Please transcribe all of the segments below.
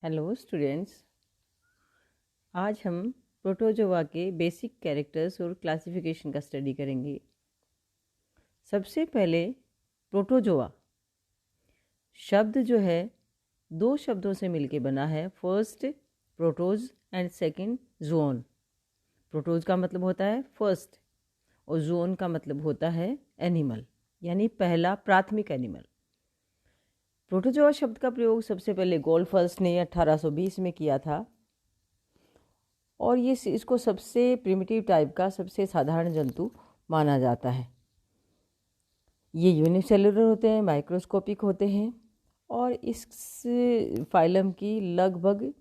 Hello students, आज हम protozoa के बेसिक कैरेक्टर्स और क्लासिफिकेशन का स्टडी करेंगे। सबसे पहले प्रोटोजोआ शब्द जो है दो शब्दों से मिलके बना है। फर्स्ट प्रोटोज एंड सेकंड जोन। प्रोटोज का मतलब होता है फर्स्ट और जोन का मतलब होता है एनिमल, यानी पहला प्राथमिक एनिमल। प्रोटोजोआ शब्द का प्रयोग सबसे पहले गोल्डफर्स्ट ने 1820 में किया था और ये इसको सबसे प्रिमिटिव टाइप का सबसे साधारण जंतु माना जाता है। ये यूनिसेलुलर होते हैं, माइक्रोस्कोपिक होते हैं और इस फाइलम की लगभग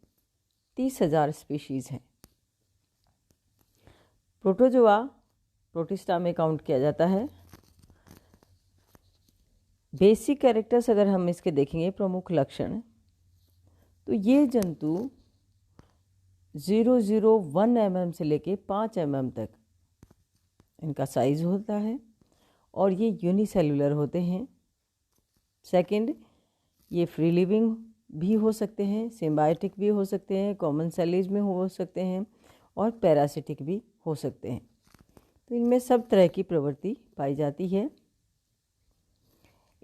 30,000 स्पीशीज़ हैं। प्रोटोजोआ प्रोटिस्टा में काउंट किया जाता है। बेसिक कैरेक्टर्स अगर हम इसके देखेंगे, प्रमुख लक्षण, तो ये जंतु 001 mm से लेके 5 mm तक इनका साइज होता है और ये यूनिसेलुलर होते हैं। सेकंड, ये फ्री लिविंग भी हो सकते हैं, सिम्बायोटिक भी हो सकते हैं, कॉमन सेलेज में हो सकते हैं और पैरासिटिक भी हो सकते हैं। तो इनमें सब तरह की प्रवृत्ति पाई जाती है।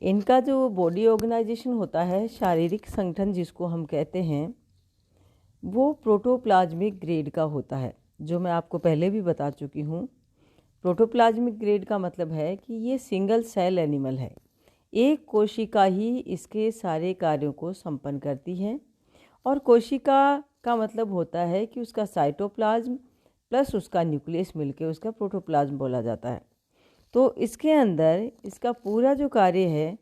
इनका जो बॉडी ऑर्गेनाइजेशन होता है, शारीरिक संगठन जिसको हम कहते हैं, वो प्रोटोप्लाज्मिक ग्रेड का होता है, जो मैं आपको पहले भी बता चुकी हूँ। प्रोटोप्लाज्मिक ग्रेड का मतलब है कि ये सिंगल सेल एनिमल है। एक कोशिका ही इसके सारे कार्यों को संपन्न करती है और कोशिका का मतलब होता है कि उसका साइटोप्लाज्म प्लस उसका न्यूक्लियस मिलके उसका प्रोटोप्लाज्म बोला जाता है। तो इसके अंदर इसका पूरा जो कार्य है,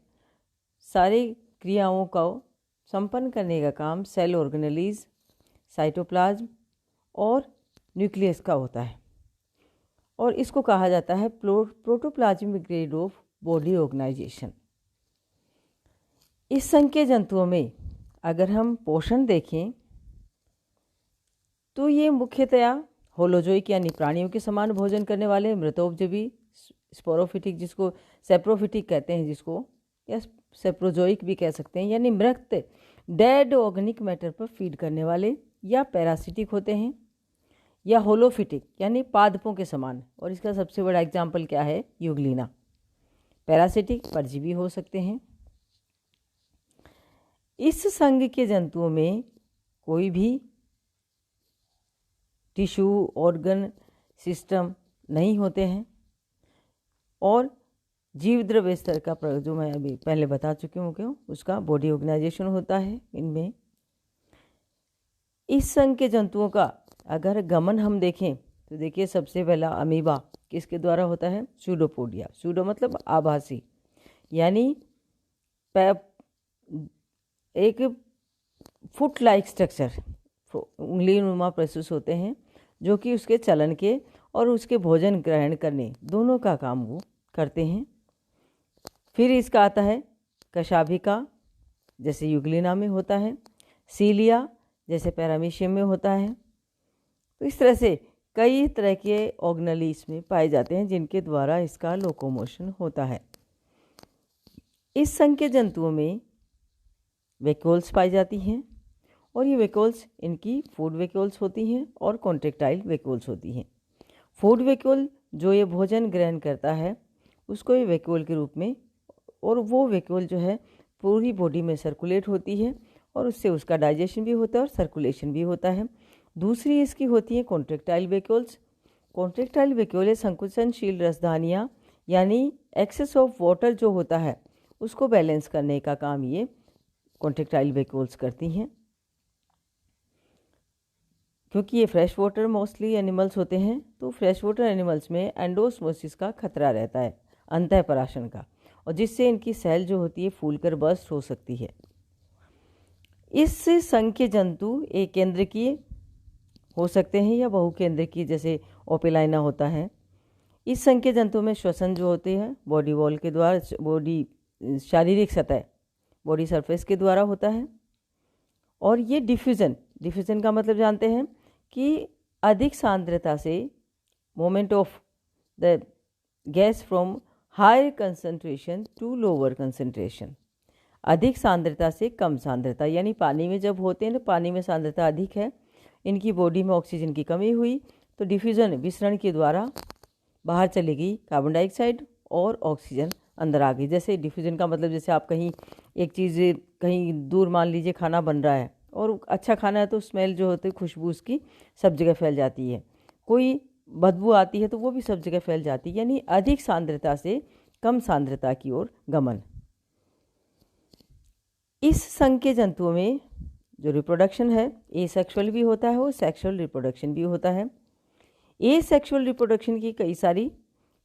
सारी क्रियाओं को संपन्न करने का काम सेल ऑर्गेनेलीज, साइटोप्लाज्म और न्यूक्लियस का होता है और इसको कहा जाता है protoplasmic grade of body organization. इस संघ के जंतुओं में अगर हम पोषण देखें तो ये मुख्यतया होलोजोइक यानी प्राणियों के समान भोजन करने वाले, मृतोपजीवी, स्पोरोफिटिक जिसको सेप्रोफिटिक कहते हैं, जिसको या सेप्रोजोइक भी कह सकते हैं, यानी मृत डेड ऑर्गेनिक मैटर पर फीड करने वाले, या पैरासिटिक होते हैं, या होलोफिटिक यानी पादपों के समान। और इसका सबसे बड़ा एग्जाम्पल क्या है? यूग्लिना। पैरासिटिक परजीवी हो सकते हैं। इस संघ के जंतुओं में कोई भी टिश्यू, ऑर्गन, सिस्टम नहीं होते हैं और जीव द्रव्य स्तर का प्रयोग जो मैं अभी पहले बता चुकी हूँ क्यों, उसका बॉडी ऑर्गेनाइजेशन होता है इनमें। इस संघ के जंतुओं का अगर गमन हम देखें तो देखिए, सबसे पहला अमीबा किसके द्वारा होता है? सूडोपोडिया। सूडो मतलब आभासी, यानी एक फुट लाइक स्ट्रक्चर, उंगली नुमा प्रोसेस होते हैं जो कि उसके चलन के और उसके भोजन ग्रहण करने दोनों का काम वो करते हैं। फिर इसका आता है कशाभिका, जैसे यूग्लिना में होता है, सीलिया जैसे पैरामीशियम में होता है। तो इस तरह से कई तरह के ऑर्गेनेली इसमें पाए जाते हैं जिनके द्वारा इसका लोकोमोशन होता है। इस संघ के जंतुओं में वेक्यूल्स पाई जाती हैं और ये वेक्यूल्स इनकी फूड वेक्यूल्स होती हैं और कॉन्ट्रेक्टाइल वेक्यूल्स होती हैं। फूड वेक्यूल जो ये भोजन ग्रहण करता है उसको ये वेक्यूल के रूप में, और वो वेक्यूल जो है पूरी बॉडी में सर्कुलेट होती है और उससे उसका डाइजेशन भी होता है और सर्कुलेशन भी होता है। दूसरी इसकी होती है कॉन्ट्रेक्टाइल वेक्यूल्स। कॉन्ट्रेक्टाइल वेक्यूल संकुचनशील रसधानियाँ, यानी एक्सेस ऑफ वाटर जो होता है उसको बैलेंस करने का काम ये कॉन्ट्रेक्टाइल वेक्यूल्स करती हैं। क्योंकि ये फ्रेश वाटर मोस्टली एनिमल्स होते हैं, तो फ्रेश वाटर एनिमल्स में एंडोस्मोसिस का खतरा रहता है, अंतःपराशन का, और जिससे इनकी सेल जो होती है फूलकर बर्स्ट हो सकती है। इस संघ के जंतु एक केंद्र की हो सकते हैं या बहुकेंद्र की, जैसे ओपेलाइना होता है। इस संघ के जंतुओं में श्वसन जो होते हैं बॉडी वॉल के द्वारा, बॉडी शारीरिक सतह, बॉडी सरफेस के द्वारा होता है। और ये डिफ्यूजन का मतलब जानते हैं कि अधिक सांद्रता से moment of the gas from higher concentration to lower concentration, अधिक सांद्रता से कम सांद्रता, यानी पानी में जब होते हैं ना, पानी में सांद्रता अधिक है, इनकी बॉडी में ऑक्सीजन की कमी हुई तो डिफ्यूज़न विसरण के द्वारा बाहर चली गई कार्बन डाइऑक्साइड और ऑक्सीजन अंदर आ गई। जैसे डिफ्यूज़न का मतलब, जैसे आप कहीं एक चीज़ कहीं दूर मान लीजिए खाना बन रहा है और अच्छा खाना है तो स्मेल जो होती है, खुशबू उसकी सब जगह फैल जाती है, कोई बदबू आती है तो वो भी सब जगह फैल जाती है, यानी अधिक सांद्रता से कम सांद्रता की ओर गमन। इस संघ के जंतुओं में जो रिप्रोडक्शन है एसेक्सुअल भी होता है और सेक्सुअल रिप्रोडक्शन भी होता है। एसेक्सुअल रिप्रोडक्शन की कई सारी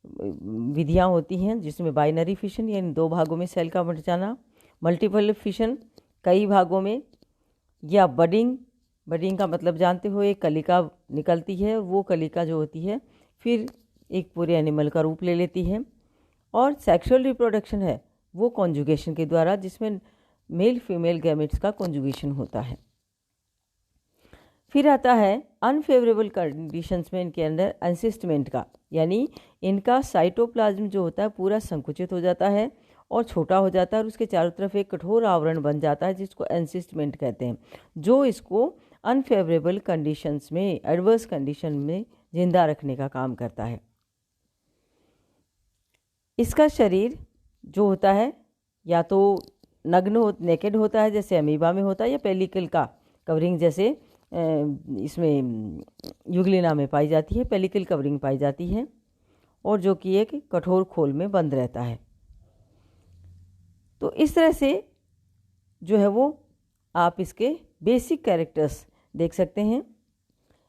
विधियां होती हैं, जिसमें बाइनरी फिशन यानी दो भागों में सेल का बंट जाना, मल्टीपल फिशन कई भागों में, या बडिंग का मतलब जानते हो, एक कलिका निकलती है, वो कलिका जो होती है फिर एक पूरे एनिमल का रूप ले लेती है। और सेक्सुअल रिप्रोडक्शन है वो कॉन्जुगेशन के द्वारा, जिसमें मेल फीमेल गैमेट्स का कॉन्जुगेशन होता है। फिर आता है अनफेवरेबल कंडीशंस में इनके अंदर एनसिस्टमेंट का, यानी इनका साइटोप्लाज्म जो होता है पूरा संकुचित हो जाता है और छोटा हो जाता है और उसके चारों तरफ एक कठोर आवरण बन जाता है, जिसको एनसिस्टमेंट कहते हैं, जो इसको अनफेवरेबल कंडीशंस में, एडवर्स कंडीशन में जिंदा रखने का काम करता है। इसका शरीर जो होता है या तो नेकेड होता है जैसे अमीबा में होता है, या पेलिकल का कवरिंग जैसे इसमें यूग्लिना में पाई जाती है, पेलिकल कवरिंग पाई जाती है, और जो कि एक कठोर खोल में बंद रहता है। तो इस तरह से जो है वो आप इसके बेसिक कैरेक्टर्स देख सकते हैं।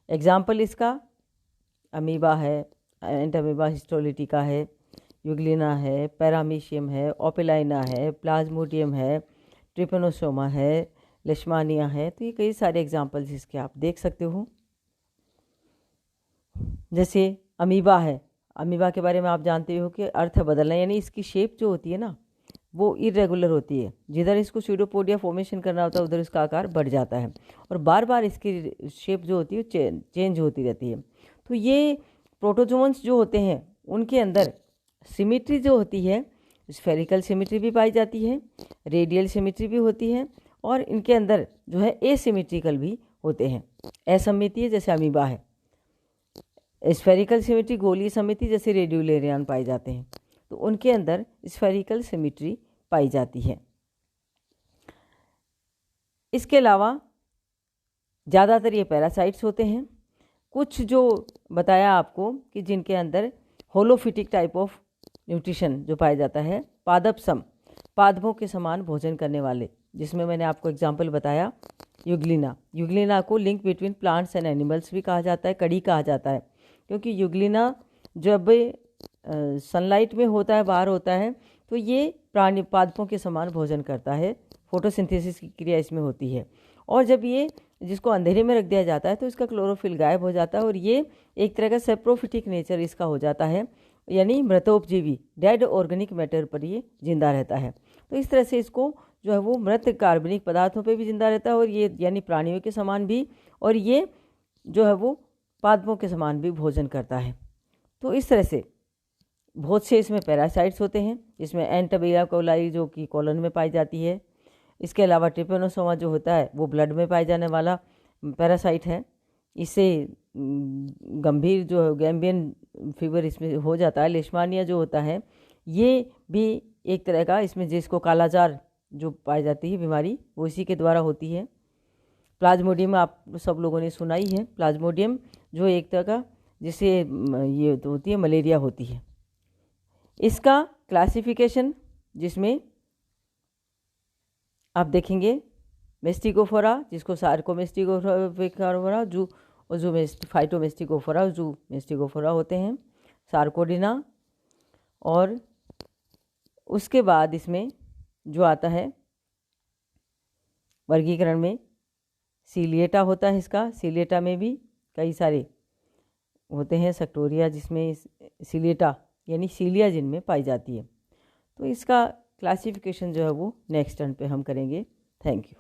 एग्जाम्पल इसका अमीबा है, एंटामीबा हिस्टोलिटिका है, यूग्लिना है, पैरामीशियम है, ओपेलाइना है, प्लाज्मोडियम है, ट्रिपेनोसोमा है, लेशमानिया है। तो ये कई सारे एग्जाम्पल्स इसके आप देख सकते हो। जैसे अमीबा है, अमीबा के बारे में आप जानते हो कि अर्थ बदलना, यानी इसकी शेप जो होती है ना वो इरेगुलर होती है, जिधर इसको स्यूडोपोडिया फॉर्मेशन करना होता है उधर इसका आकार बढ़ जाता है और बार बार इसकी शेप जो होती है चेंज होती रहती है। तो ये प्रोटोजोन्स जो होते हैं उनके अंदर सिमिट्री जो होती है, स्फेरिकल सिमिट्री भी पाई जाती है, रेडियल सिमिट्री भी होती है, और इनके अंदर जो है एसिमेट्रिकल भी होते हैं, असममितीय जैसे अमीबा है, स्फेरिकल सिमिट्री गोलीय समिति जैसे रेडियोलेरियन पाए जाते हैं, तो उनके अंदर स्फेरिकल सिमिट्री पाई जाती है। इसके अलावा ज़्यादातर ये पैरासाइट्स होते हैं। कुछ जो बताया आपको कि जिनके अंदर होलोफिटिक टाइप ऑफ न्यूट्रिशन जो पाया जाता है, पादपों के समान भोजन करने वाले, जिसमें मैंने आपको एग्जाम्पल बताया यूग्लिना को link between plants and animals भी कहा जाता है, कड़ी कहा जाता है, क्योंकि यूग्लिना जब सनलाइट में होता है, बाहर होता है, तो ये पादपों के समान भोजन करता है, फोटोसिंथेसिस की क्रिया इसमें होती है। और जब ये जिसको अंधेरे में रख दिया जाता है तो इसका क्लोरोफिल गायब हो जाता है और ये एक तरह का सेप्रोफिटिक नेचर इसका हो जाता है, यानी मृतोपजीवी, डेड ऑर्गेनिक मैटर पर ये जिंदा रहता है। तो इस तरह से इसको जो है वो मृत कार्बनिक पदार्थों पे भी जिंदा रहता है, और ये यानी प्राणियों के समान भी, और ये जो है वो पादपों के समान भी भोजन करता है। तो इस तरह से बहुत से इसमें पैरासाइट्स होते हैं, जिसमें एंटाबिया कोलाई जो कि कॉलन में पाई जाती है। इसके अलावा ट्रिपेनोसोमा जो होता है वो ब्लड में पाए जाने वाला पैरासाइट है। इससे गंभीर जो गैम्बियन फीवर इसमें हो जाता है। लेशमानिया जो होता है ये भी एक तरह का, इसमें जिसको कालाजार जो पाई जाती है बीमारी, वो इसी के द्वारा होती है। प्लाज्मोडियम आप सब लोगों ने सुना ही है, प्लाज्मोडियम जो एक तरह का जिससे ये तो होती है मलेरिया होती है। इसका क्लासिफिकेशन जिसमें आप देखेंगे मेस्टिकोफोरा, जिसको सार्कोमेस्टिकोफोरा, जो फाइटोमेस्टिकोफोरा, जो मेस्टिकोफोरा होते हैं, सार्कोडिना, और उसके बाद इसमें जो आता है वर्गीकरण में सीलिएटा होता है। इसका सीलिएटा में भी कई सारे होते हैं, सेक्टोरिया जिसमें सीलिएटा यानी सीलिया जिनमें पाई जाती है। तो इसका क्लासिफिकेशन जो है वो नेक्स्ट टर्न पे हम करेंगे। Thank you.